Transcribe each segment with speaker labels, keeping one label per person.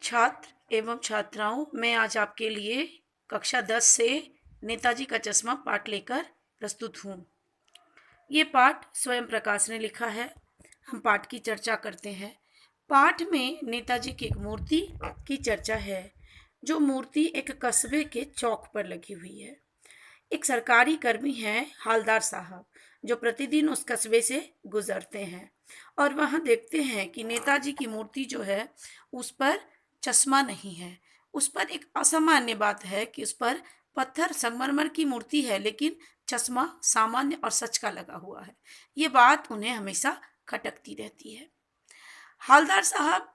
Speaker 1: छात्र एवं छात्राओं, मैं आज आपके लिए कक्षा 10 से नेताजी का चश्मा पाठ लेकर प्रस्तुत हूँ। ये पाठ स्वयं प्रकाश ने लिखा है। हम पाठ की चर्चा करते हैं। पाठ में नेताजी की एक मूर्ति की चर्चा है, जो मूर्ति एक कस्बे के चौक पर लगी हुई है। एक सरकारी कर्मी हैं हालदार साहब, जो प्रतिदिन उस कस्बे से गुजरते हैं और वहां देखते हैं कि नेताजी की मूर्ति जो है उस पर चश्मा नहीं है। उस पर एक असामान्य बात है कि उस पर पत्थर संगमरमर की मूर्ति है, लेकिन चश्मा सामान्य और सच का लगा हुआ है। ये बात उन्हें हमेशा खटकती रहती है। हालदार साहब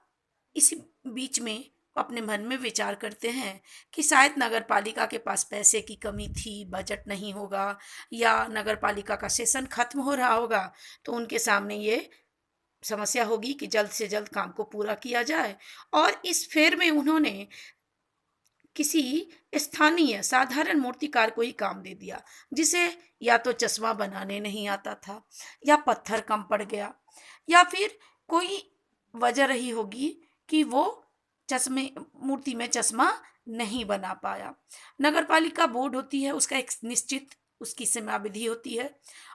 Speaker 1: इसी बीच में अपने मन में विचार करते हैं कि शायद नगर पालिका के पास पैसे की कमी थी, बजट नहीं होगा, या नगर पालिका का सेशन खत्म हो रहा होगा, तो उनके सामने ये समस्या होगी कि जल्द से जल्द काम को पूरा किया जाए। और इस फेर में उन्होंने किसी स्थानीय साधारण मूर्तिकार को ही काम दे दिया, जिसे या तो चश्मा बनाने नहीं आता था, या पत्थर कम पड़ गया, या फिर कोई वजह रही होगी कि वो चश्मे मूर्ति में चश्मा नहीं बना पाया। नगर पालिका बोर्ड होती है, उसका एक निश्चित उसकी समयावधि होती है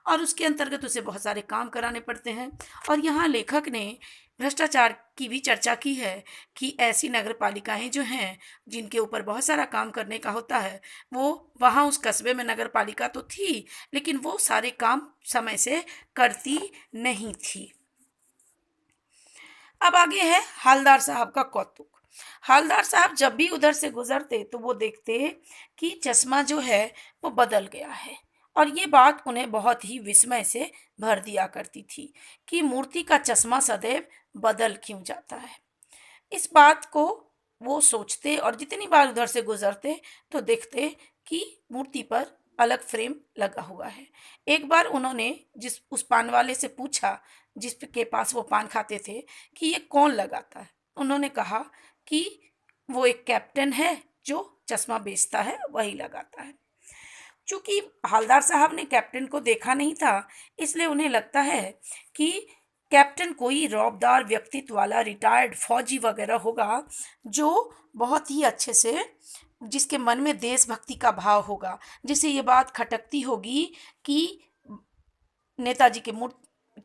Speaker 1: और उसके अंतर्गत उसे बहुत सारे काम कराने पड़ते हैं। और यहाँ लेखक ने भ्रष्टाचार की भी चर्चा की है कि ऐसी नगर पालिकाएं जो हैं, जिनके ऊपर बहुत सारा काम करने का होता है, वो वहाँ उस कस्बे में नगर पालिका तो थी, लेकिन वो सारे काम समय से करती नहीं थी। अब आगे है हालदार साहब का कौतुक। हालदार साहब जब भी उधर से गुजरते तो वो देखते कि चश्मा जो है वो बदल गया है, और ये बात उन्हें बहुत ही विस्मय से भर दिया करती थी कि मूर्ति का चश्मा सदैव बदल क्यों जाता है। इस बात को वो सोचते और जितनी बार उधर से गुजरते तो देखते कि मूर्ति पर अलग फ्रेम लगा हुआ है। एक बार उन्होंने जिस उस पान वाले से पूछा, जिसके पास वो पान खाते थे, कि ये कौन लगाता है। उन्होंने कहा कि वो एक कैप्टन है जो चश्मा बेचता है, वही लगाता है। चूंकि हवलदार साहब ने कैप्टन को देखा नहीं था, इसलिए उन्हें लगता है कि कैप्टन कोई रौबदार व्यक्तित्व वाला रिटायर्ड फौजी वगैरह होगा, जो बहुत ही अच्छे से, जिसके मन में देशभक्ति का भाव होगा, जिसे ये बात खटकती होगी कि नेताजी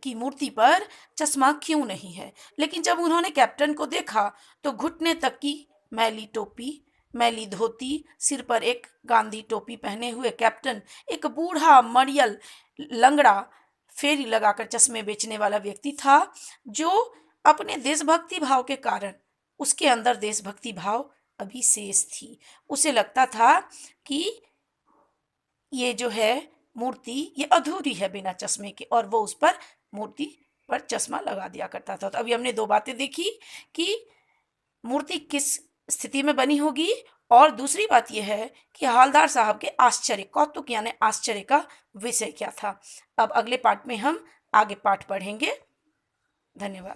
Speaker 1: की मूर्ति पर चश्मा क्यों नहीं है। लेकिन जब उन्होंने कैप्टन को देखा तो घुटने तक की मैली टोपी, मैली धोती, सिर पर एक गांधी टोपी पहने हुए कैप्टन एक बूढ़ा मड़ियल लंगड़ा फेरी लगाकर चश्मे बेचने वाला व्यक्ति था, जो अपने देशभक्ति भाव के कारण, उसके अंदर देशभक्ति भाव अभी शेष थी। उसे लगता था कि ये जो है मूर्ति ये अधूरी है बिना चश्मे के, और वो उस पर मूर्ति पर चश्मा लगा दिया करता था। तो अभी हमने दो बातें देखी कि मूर्ति किस स्थिति में बनी होगी, और दूसरी बात यह है कि हालदार साहब के आश्चर्य, कौतुक यानी आश्चर्य का विषय क्या था। अब अगले पाठ में हम आगे पाठ पढ़ेंगे। धन्यवाद।